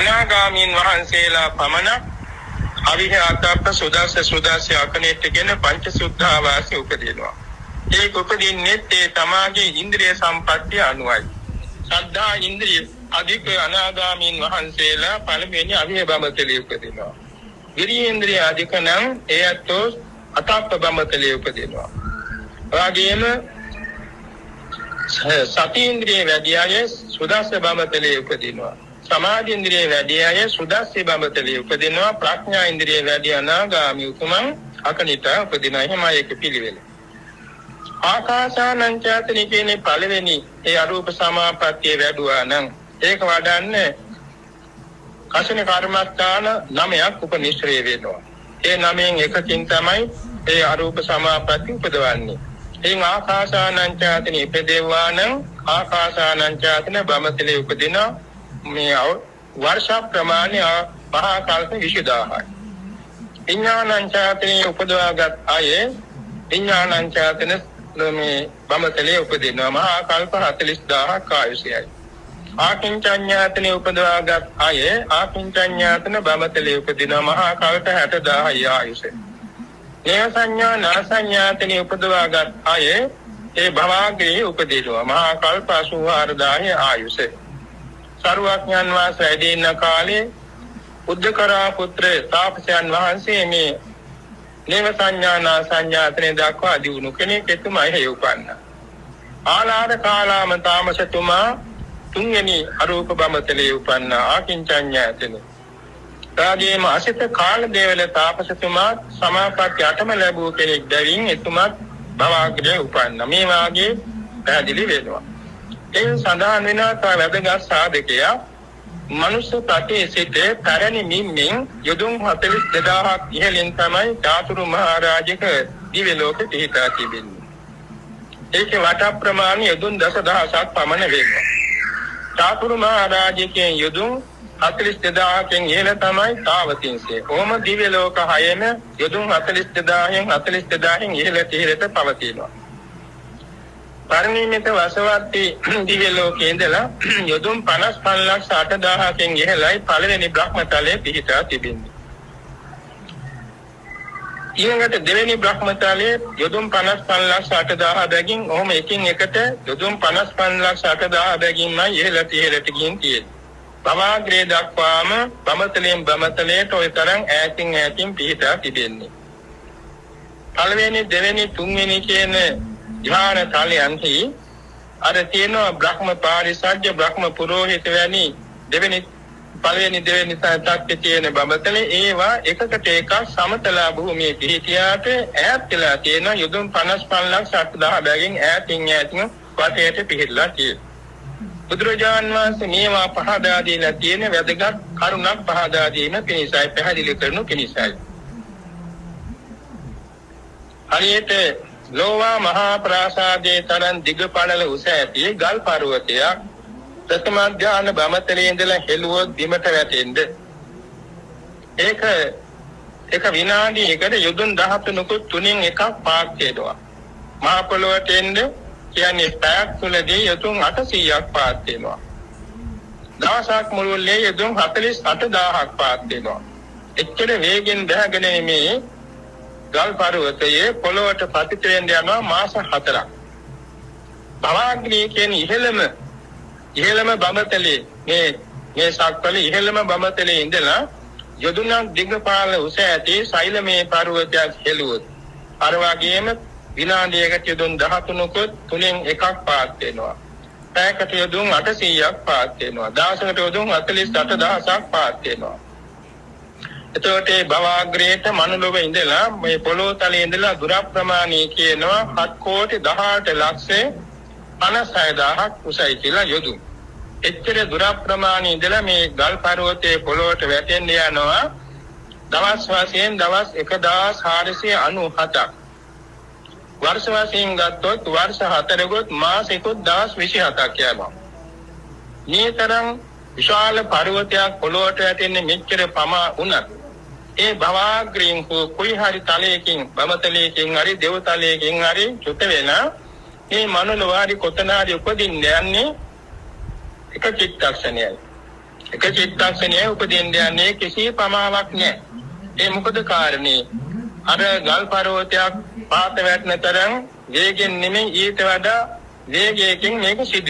අනාගාමීන් වහන්සේලා පමණක් අවිහාතප්ප සුදාස අකනිට කියන පංච සුද්ධාවාසී උපදිනවා. ඒක උපදින්නේ ඒ තමාගේ ඉන්ද්‍රිය සම්පත්තිය අනුවයි. සද්ධා ඉන්ද්‍රිය අධික අනාගාමීන් වහන්සේලා පළමුවෙනි අවිහ බඹතලයේ උපදිනවා. විරියේන්ද්‍රිය අධික නම් එයත් අතප්ප බඹතලයේ උපදිනවා. රාගයේම සතීන්ද්‍රිය වැඩි අය සුදාස බඹතලයේ උපදිනවා. සමාධි ඉන්ද්‍රිය වැඩි අය සුදාස්සේ බඹතලයේ උපදිනවා. ප්‍රඥා ඉන්ද්‍රිය වැඩි අනාගාමී උතුමන් අකනිට උපදිනවා. එහෙමයි ඒක පිළිවෙල. ආකාසානංචාතනි කියන්නේ පළවෙනි ඒ අරූප සමාපත්තිය වැඩුවා නම් ඒක වඩන්නේ කසින කර්මස්ථාන 9ක් උපනිශ්‍රේ වෙනවා. ඒ 9න් එකකින් තමයි ඒ අරූප සමාපatti උපදවන්නේ. එයින් ආකාසානංචාතනි ඉපදෙවවා නම් ආකාසානංචාතන බඹතලයේ උපදින මේ වර්ෂ ප්‍රමාණය මහා කල්ප 20000යි. විඥානංචාතනි උපදවාගත් අය විඥානංචාතන මේ බඹතලයේ උපදිනවා. මහා කල්ප 40000ක් ආයුෂයයි. ආකින්චඤ්ඤාතනේ උපදවාගත් අය ආකින්චඤ්ඤාතන බඹතලයේ උපදිනවා. මහා කල්ප 60000යි ආයුෂය. නේව සංඥා නාසඤ්ඤාතනේ උපදවාගත් අය ඒ භවග්‍රේ උපදිනවා. මහා කල්ප 84000යි ආයුෂය. සරුවඥන් වහන්සේ දින කාලේ උද්දකරා පුත්‍ර තාපසයන් වහන්සේ මේ නේව සංඥා නාසඤ්ඤාතනේ දක්වා දිනු කෙනෙක් එතුමයි හේ උපන්නා. ආලාර කාලාම තාමසතුමා තුන්වෙනි අරූප බඹතලයේ උපන්න ආකින්චඤ්ඤාතන. රාගයේම අසිත කාල දේවල තාපසතුමා සමාපatti 8ම ලැබූ කෙනෙක් බැවින් එතුමත් භවග්‍රේ උපන්න. මේ වාගේ පැහැදිලි වෙනවා. එයින් සඳහන් වෙනවා තා වැදගත් සාධකයක් මනුෂ්‍ය ප්‍රතියේ සිට පැරණි මිම්මින් යොදුන් 42000ක් ඉහළින් තමයි චාතුරු මහරජක දිව්‍ය ලෝකෙ පිහිටා තිබෙන්නේ. ඒකේ වට ප්‍රමාණය යොදුන් 10000ක් පමණ වෙනවා. චාතුරු මහරජකෙන් යොදුන් 42000කින් ඉහළ තමයි තාවතින්සේ. ඕම දිව්‍ය ලෝක 6ම යොදුන් 42000න් ඉහළට පවතිනවා. පරිණිමිත වසවර්ති දිව්‍ය ලෝකයේ ඉඳලා යොදුන් 55,80,000කින් ඉහළයි පළවෙනි බ්‍රහ්මතලයේ පිහිටා තිබෙන්නේ. ඊළඟට දෙවෙනි බ්‍රහ්මතලයේ යොදුන් 55,80,000 බැගින් ඔහොම එකින් එකට යොදුන් 55,80,000 බැගින්මයි ඉහළට ගින් තියෙන්නේ. භවග්‍රේ දක්වාම බඹතලයෙන් බඹතලයට ඔය තරම් ඈතින් පිහිටා තිබෙන්නේ. පළවෙනි දෙවෙනි තුන්වෙනි කියන ධ්‍යාන තලයන්හි අර තියෙනවා බ්‍රහ්ම පාරිසජ්ජ බ්‍රහ්ම පුරෝහිත වැනි පළවෙනි දෙවෙනි තත්ත්වයේ තියෙන බඹතලේ ඒවා එකකට එකක් සමතල භූමියේ පිහිටියාට ඈත් වෙලා තියෙන යොදුන් 55,80,000 බැගින් ඈතින් වටේට පිහිටලා තියෙනවා. බුදුරජාන් වහන්සේ මේවා පහදා දීලා තියෙන වැදගත් කරුණක් පහදා දීම පිණිසයි පැහැදිලි කරනු පිණිසයි. හරියට ලෝවා මහා ප්‍රාසාදයේ තරම් දිග පළල උස ඇති ගල් පර්වතයක් ප්‍රථම ධ්‍යාන බඹතලයේ ඉඳලා හෙළුවොත් බිමට වැටෙන්න ඒක විනාඩියකට යොදුන් 13කුත් තුنين එකක් පාක් වෙනවා. මහ පොළොවට එන්න කියන්නේ පැයක් තුලදී යොදුන් 800ක් පාත් වෙනවා. දවසක් මුළුල්ලේ යොදුන් 48000ක් පාත් වෙනවා. එච්චර වේගෙන් බහගෙන මේ ගල් පර්වතයේ පොළොවට පතිත වෙන්න යනවා මාස 4ක්. භවග්‍රේ කියන්නේ ඉහළම බඹතලේ මේ සක්වල ඉහළම බඹතලේ ඉඳලා යොදුනක් දිගපාල උස ඇති සෛලමේ පර්වතයක් හෙළුවොත් අර වගේම විනාඩියකට යොදුන් 13කුත් තුنين එකක් පාත් වෙනවා. පැයකට යොදුන් 800ක් පාත් වෙනවා. දවසකට යොදුන් 48000ක් පාත් වෙනවා. එතකොට මේ භවග්‍රේට මනුලොව ඉඳලා මේ පොළොව තලයේ ඉඳලා දුර ප්‍රමාණය කියනවා 7,18,56,000ක් උසයි කියලා යොදුන්. එච්චර දුර ප්‍රමාණය ඉඳලා මේ ගල් පර්වතයේ පොළොවට වැටෙන්න යනවා දවස් වශයෙන් දවස් 1497ක්. වර්ෂ වශයෙන් ගත්තොත් වර්ෂ 4කොත් මාසෙකොත් දවස් 27ක් යනවා. මේ තරම් විශාල පර්වතයක් පොළොවට වැටෙන්නේ මෙච්චර පමා වුණත් ඒ භවග්‍රයෙන් කොයි හරි තලයකින් බඹතලයකින් හරි දෙව්තලයකින් හරි චුත වෙන මේ මනුලවාරි කොතනාරි උපදින්න යන්නේ එක චිත්තක්ෂණයයි. එක චිත්තක්ෂණයේ උපදින්න යන්නේ කිසි ප්‍රමාණයක් නැහැ. ඒ මොකද කාරණේ? අර ගල් පර්වතයක් පාත වැටෙන තරම් වේගෙන් නෙමෙයි ඊට වඩා වේගයකින් මේක සිදු